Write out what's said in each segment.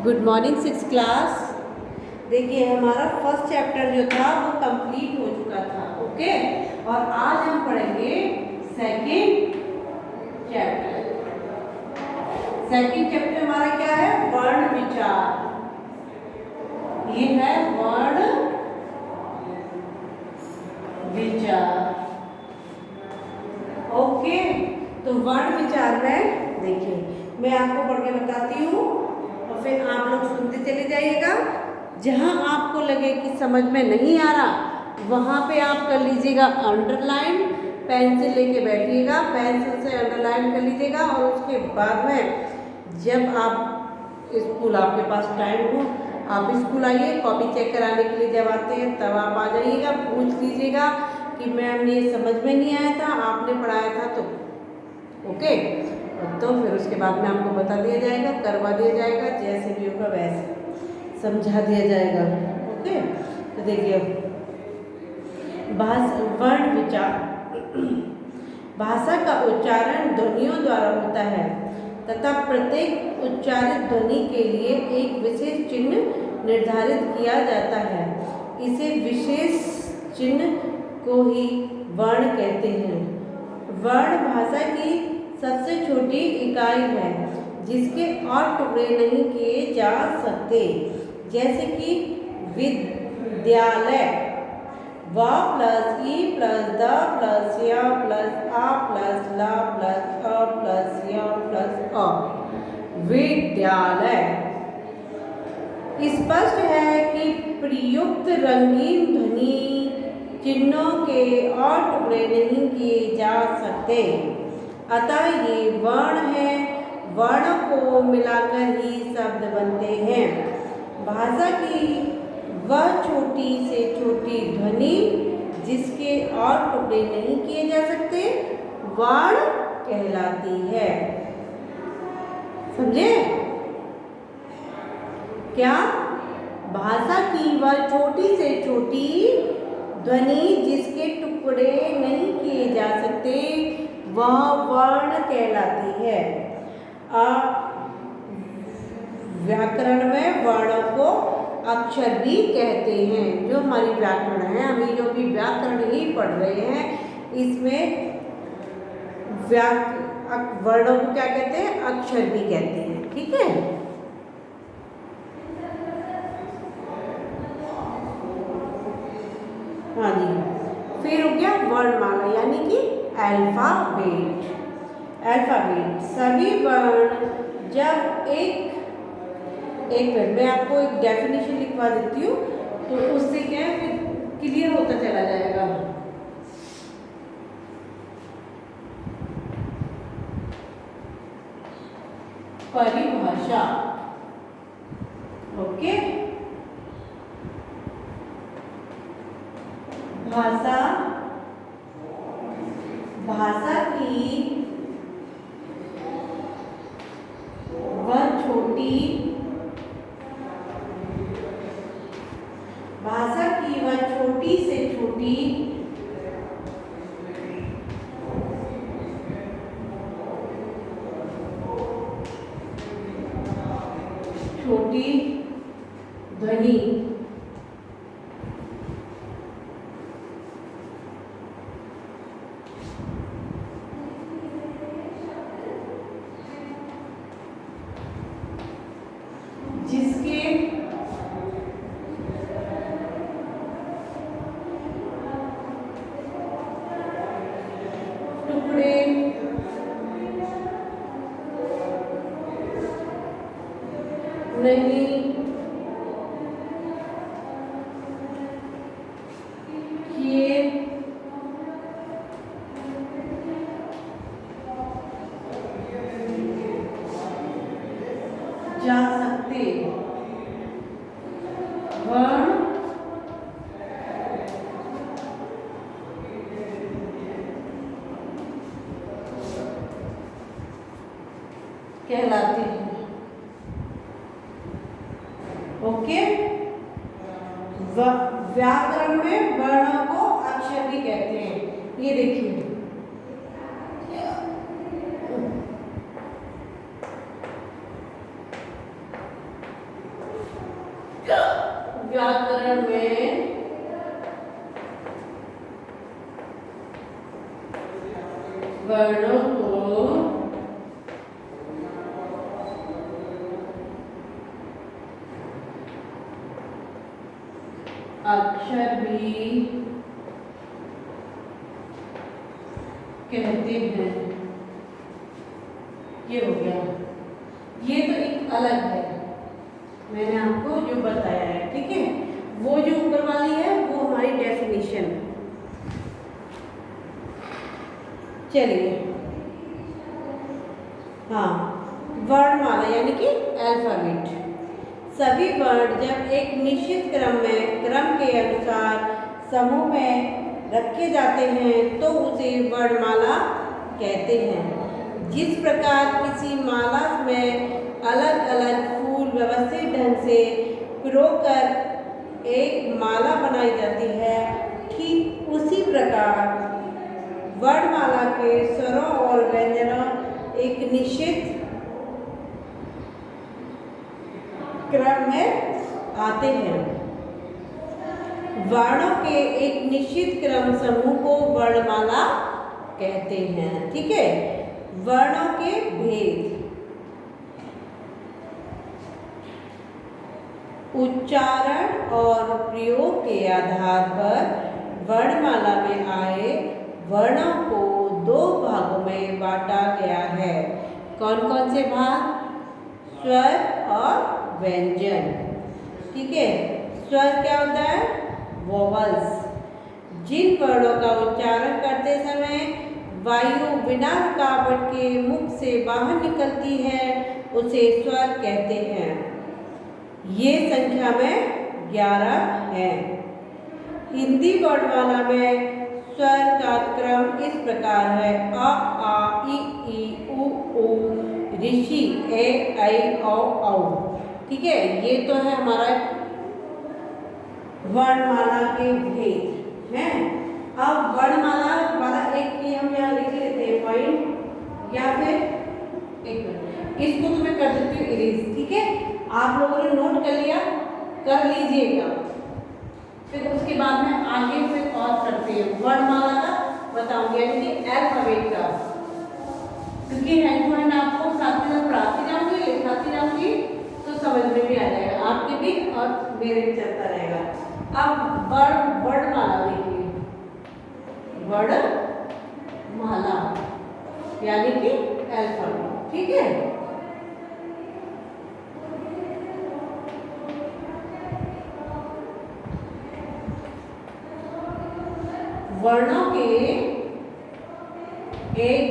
Good morning six class. देखिए हमारा first chapter जो था वो कंप्लीट हो चुका था। ओके, और आज हम पढ़ेंगे सेकंड चैप्टर। सेकंड चैप्टर हमारा क्या है? वर्ण विचार। ये है वर्ण विचार। ओके, तो वर्ण विचार में देखिए मैं आपको पढ़ के बताती हूँ और फिर आप लोग सुनते चले जाइएगा। जहाँ आपको लगे कि समझ में नहीं आ रहा वहाँ पे आप कर लीजिएगा अंडरलाइन। पेंसिल लेके बैठिएगा, पेंसिल से अंडरलाइन कर लीजिएगा और उसके बाद में जब आप स्कूल आपके पास टाइम हो आप स्कूल आइए, कॉपी चेक कराने के लिए जब आते हैं तब आप आ जाइएगा, पूछ लीजिएगा कि मैम ये समझ में नहीं आया था, आपने पढ़ाया था तो। ओके, तो फिर उसके बाद में आपको बता दिया जाएगा, करवा दिया जाएगा, जैसे भी होगा वैसे समझा दिया जाएगा। ओके, तो देखिए वर्ण विचार। भाषा का उच्चारण ध्वनियों द्वारा होता है तथा प्रत्येक उच्चारित ध्वनि के लिए एक विशेष चिन्ह निर्धारित किया जाता है। इसे विशेष चिन्ह को ही वर्ण कहते हैं। वर्ण भाषा की सबसे छोटी इकाई है जिसके और टुकड़े नहीं किए जा सकते, जैसे कि विद्यालय व plus E plus the plus य प्लस आ प्लस ला प्लस अ प्लस य प्लस अ। विद्यालय। स्पष्ट है कि प्रयुक्त रंगीन ध्वनि चिन्हों के और टुकड़े नहीं किए जा सकते, अतः ये वर्ण है। वर्णों को मिलाकर ही शब्द बनते हैं। भाषा की वह छोटी से छोटी ध्वनि जिसके और टुकड़े नहीं किए जा सकते वर्ण कहलाती है। समझे क्या? भाषा की वह छोटी से छोटी ध्वनि जिसके टुकड़े नहीं किए जा सकते वह वर्ण कहलाती है। व्याकरण में वर्णों को अक्षर भी कहते हैं। जो हमारी व्याकरण है, हम जो भी व्याकरण ही पढ़ रहे हैं इसमें वर्णों को क्या कहते हैं? अक्षर भी कहते हैं। ठीक है, हाँ जी। फिर हो गया वर्णमाला यानी कि अल्फाबेट। अल्फाबेट सभी वर्ण जब एक मिनट मैं आपको एक डेफिनेशन लिखवा देती हूँ तो उससे क्या है फिर क्लियर होता चला जाएगा। परिभाषा। ओके, भाषा की वह छोटी से छोटी ध्वनि जिसके टुकड़े नहीं किए जा सकते वर्ण कहलाते हैं। ओके, व्याकरण में वर्णों को अक्षर भी कहते हैं। ये देखिए व्याकरण में वर्णों को अक्षर भी कहते हैं। ये हो गया, ये तो एक अलग है, मैंने आपको जो बताया है, ठीक है। वो जो ऊपर वाली है वो हमारी डेफिनेशन है। चलिए, हाँ, वर्णमाला यानी कि अल्फाबेट। सभी वर्ण जब एक निश्चित क्रम के अनुसार समूह में रखे जाते हैं तो उसे वर्णमाला कहते हैं। जिस प्रकार किसी माला में अलग अलग फूल व्यवस्थित ढंग से पिरोकर एक माला बनाई जाती है, ठीक उसी प्रकार वर्णमाला के स्वरों और व्यंजनों एक निश्चित क्रम में आते हैं। वर्णों के एक निश्चित क्रम समूह को वर्णमाला कहते हैं, ठीक है। वर्णों के भेद, उच्चारण और प्रयोग के आधार पर वर्णमाला में आए वर्णों को दो भागों में बांटा गया है। कौन कौन से भाग? स्वर और व्यंजन, ठीक है। स्वर क्या होता है? वोवल्स। जिन वर्णों का उच्चारण करते समय वायु बिना रुकावट के मुख से बाहर निकलती है उसे स्वर कहते हैं। ये संख्या में 11 है। हिंदी वर्णमाला में स्वर का क्रम इस प्रकार है: अ, आ, इ, उ, ऋषि, ए, ऐ, औ। ठीक है, ये तो है हमारा वर्णमाला के भेद हैं। अब वर्णमाला वाला एक ये हम यहाँ लिख लेते हैं पॉइंट, या फिर एक मिनट इसको तो मैं कर देती हूँ इरेज, ठीक है। आप लोगों ने नोट कर लिया, कर लीजिएगा, फिर उसके बाद में आगे फिर और करते हैं। वर्णमाला का बताऊंगी, यानी कि अल्फाबेट का, क्योंकि हैंड टू हैंड आपको साथ में पढ़ाती जाऊंगी, लिखाती जाऊंगी, तो समझ में भी आ जाएगा आपके भी और मेरे भी चलता रहेगा। अब वर्णमाला देखिए, वर्णमाला यानी कि अल्फाबेट, ठीक है। वर्णों के एक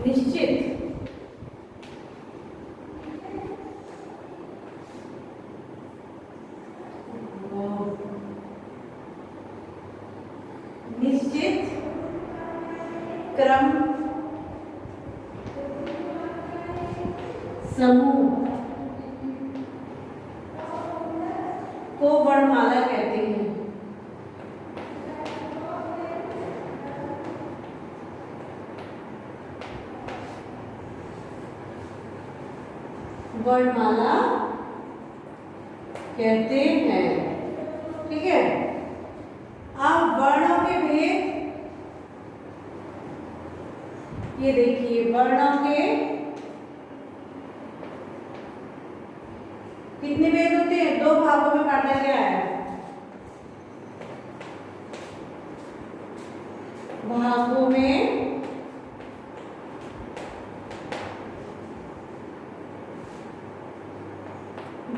निश्चित क्रम समूह को वर्णमाला कहते हैं। वर्णमाला कहते हैं, ठीक है। अब वर्णों के भेद ये देखिए, वर्णों के कितने भेद होते हैं? दो भागों में बांटा गया है। भागों में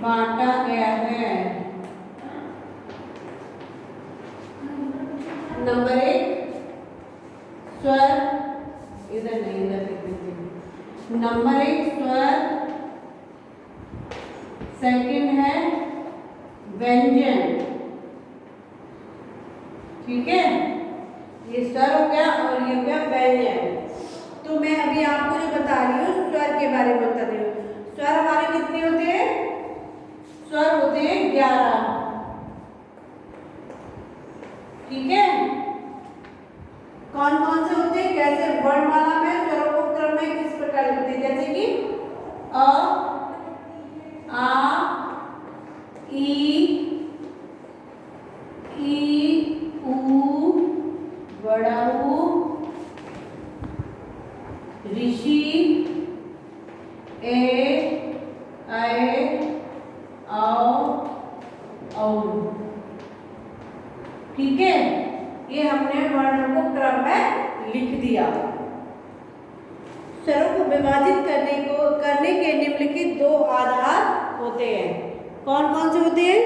बांटा गया है। नंबर 1 स्वर, इधर नहीं, इधर लिख दीजिए। नंबर 1 स्वर, सेकंड है व्यंजन, ठीक है। ये स्वर हो गया और ये हो गया व्यंजन। तो मैं अभी आपको जो बता रही हूँ स्वर के बारे में बता रही हूँ। स्वर हमारे कितने होते हैं? स्वर होते हैं 11, ठीक है। कौन कौन से होते हैं? कैसे? वर्णमाला में स्वरों को क्रम में किस प्रकार लिखते हैं? जैसे कि अ, आ, ए औ औ। ठीक है, ये हमने वर्णों को क्रम में लिख दिया। स्वरों को विभाजित करने के निम्नलिखित दो आधार होते हैं। कौन कौन से होते हैं?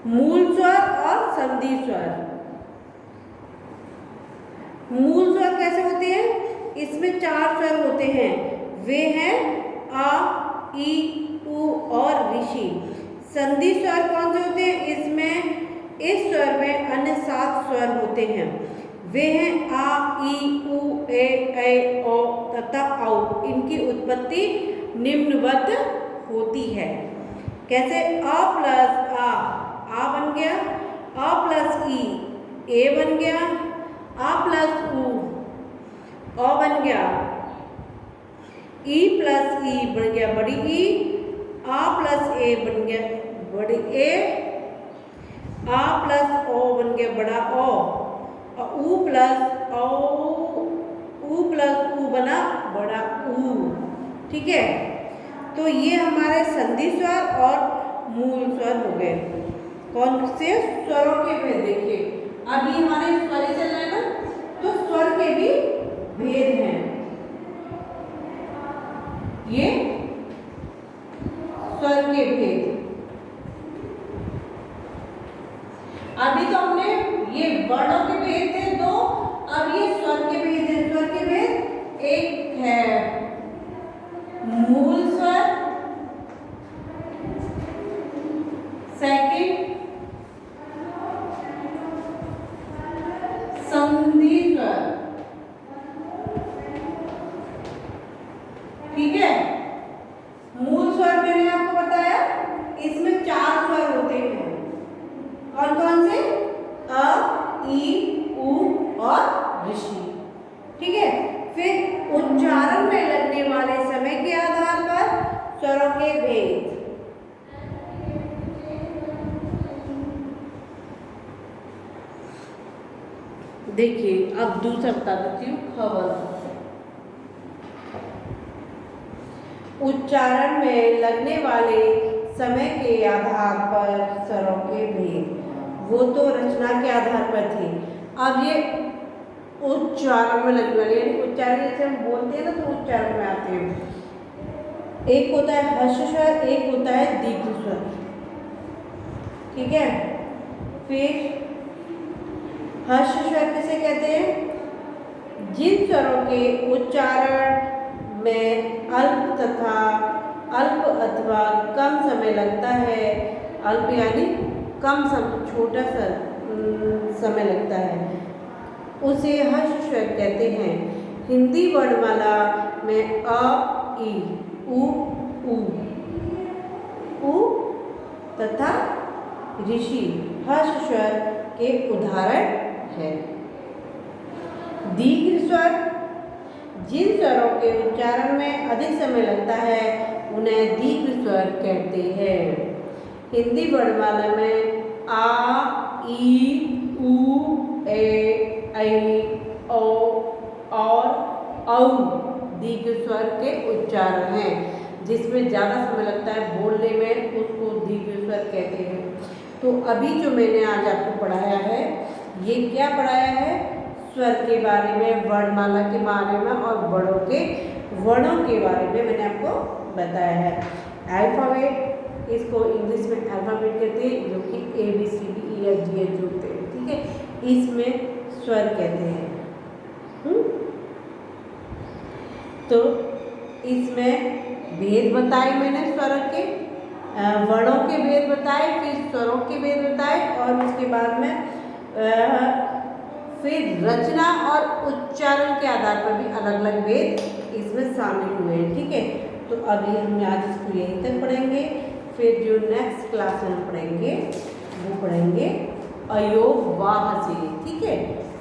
मूल स्वर और संधि स्वर। मूल स्वर कैसे होते हैं? इसमें 4 स्वर होते हैं, वे हैं आ, ई, उ और ऋषि। संधि स्वर कौन से होते हैं? इस स्वर में अन्य 7 स्वर होते हैं, वे हैं आ, ई, उ, ए, ओ तथा औ। इनकी उत्पत्ति निम्नवत होती है। कैसे? आ प्लस आ बन गया, आ प्लस ई ए बन गया, आ प्लस उ ओ बन गया, ई प्लस ई बन गया बड़ी ई, आ प्लस ए बन गया बड़ी ए, आ प्लस ओ बन गया बड़ा ओ, और उ प्लस उ बना बड़ा ऊ। ठीक है, तो ये हमारे संधि स्वर और मूल स्वर हो गए। कौन से? स्वरों के भेद। देखिए अब ये हमारे स्वर ही चल रहे हैं ना, तो स्वर के भी भेद हैं। ये स्वर के भेद। अभी तो हमने ये वर्णों के भेद थे 2, अब ये स्वर के भेद है। स्वर के भेद एक है मूल स्वर, सेकंड संधि स्वर। ठीक है, मूल स्वर मैंने आपको बताया, इसमें 4 स्वर होते हैं। कौन कौन से? अ, ई, उ और ऋषि। ठीक है, फिर उच्चारण में लगने वाले समय के आधार पर स्वरों के भेद। देखिए अब दूसरा बता देती हूँ, खबर। उच्चारण में लगने वाले समय के आधार पर स्वरों के भेद। वो तो रचना के आधार पर थे, अब ये उच्चारण में लगने वाले, यानी उच्चारण जैसे हम बोलते हैं ना तो उच्चारण में आते हैं। एक होता है हर्ष स्वर, एक होता है दीर्घ स्वर। ठीक है, फिर हर्ष स्वर किसे कहते हैं? जिन स्वरों के उच्चारण में अल्प अथवा कम समय लगता है, अल्प यानी कम समय, छोटा सा समय लगता है, उसे हर्ष स्वर कहते हैं। हिंदी वर्णमाला में अ, ई, उ तथा ऋषि हर्ष स्वर के उदाहरण है। दीर्घ स्वर, जिन स्वरों के उच्चारण में अधिक समय लगता है उन्हें दीर्घ स्वर कहते हैं। हिंदी वर्णमाला में आ, ई, उ, ए, ऐ, ओ और औ दीर्घ स्वर के उच्चारण हैं। जिसमें ज़्यादा समय लगता है बोलने में, उसको दीर्घ स्वर कहते हैं। तो अभी जो मैंने आज आपको पढ़ाया है, ये क्या पढ़ाया है? स्वर के बारे में, वर्णमाला के बारे में और वर्णों के बारे में मैंने आपको बताया है। अल्फ़ाबेट, इसको इंग्लिश में अल्फ़ाबेट कहते हैं, जो कि ABCDEFGH होते हैं। ठीक है, इसमें स्वर कहते हैं। तो इसमें भेद बताए मैंने स्वरों के, वर्णों के भेद बताए, फिर स्वरों के भेद बताए, और उसके बाद में फिर रचना और उच्चारण के आधार पर भी अलग अलग भेद इसमें शामिल हुए हैं। ठीक है, तो अभी हम आज इसको यहीं तक पढ़ेंगे। फिर जो नेक्स्ट क्लास में हम पढ़ेंगे वो पढ़ेंगे अयोगवाह से। ठीक है,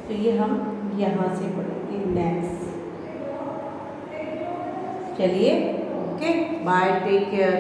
तो ये हम यहाँ से पढ़ेंगे नेक्स्ट। चलिए, ओके, बाय, टेक केयर।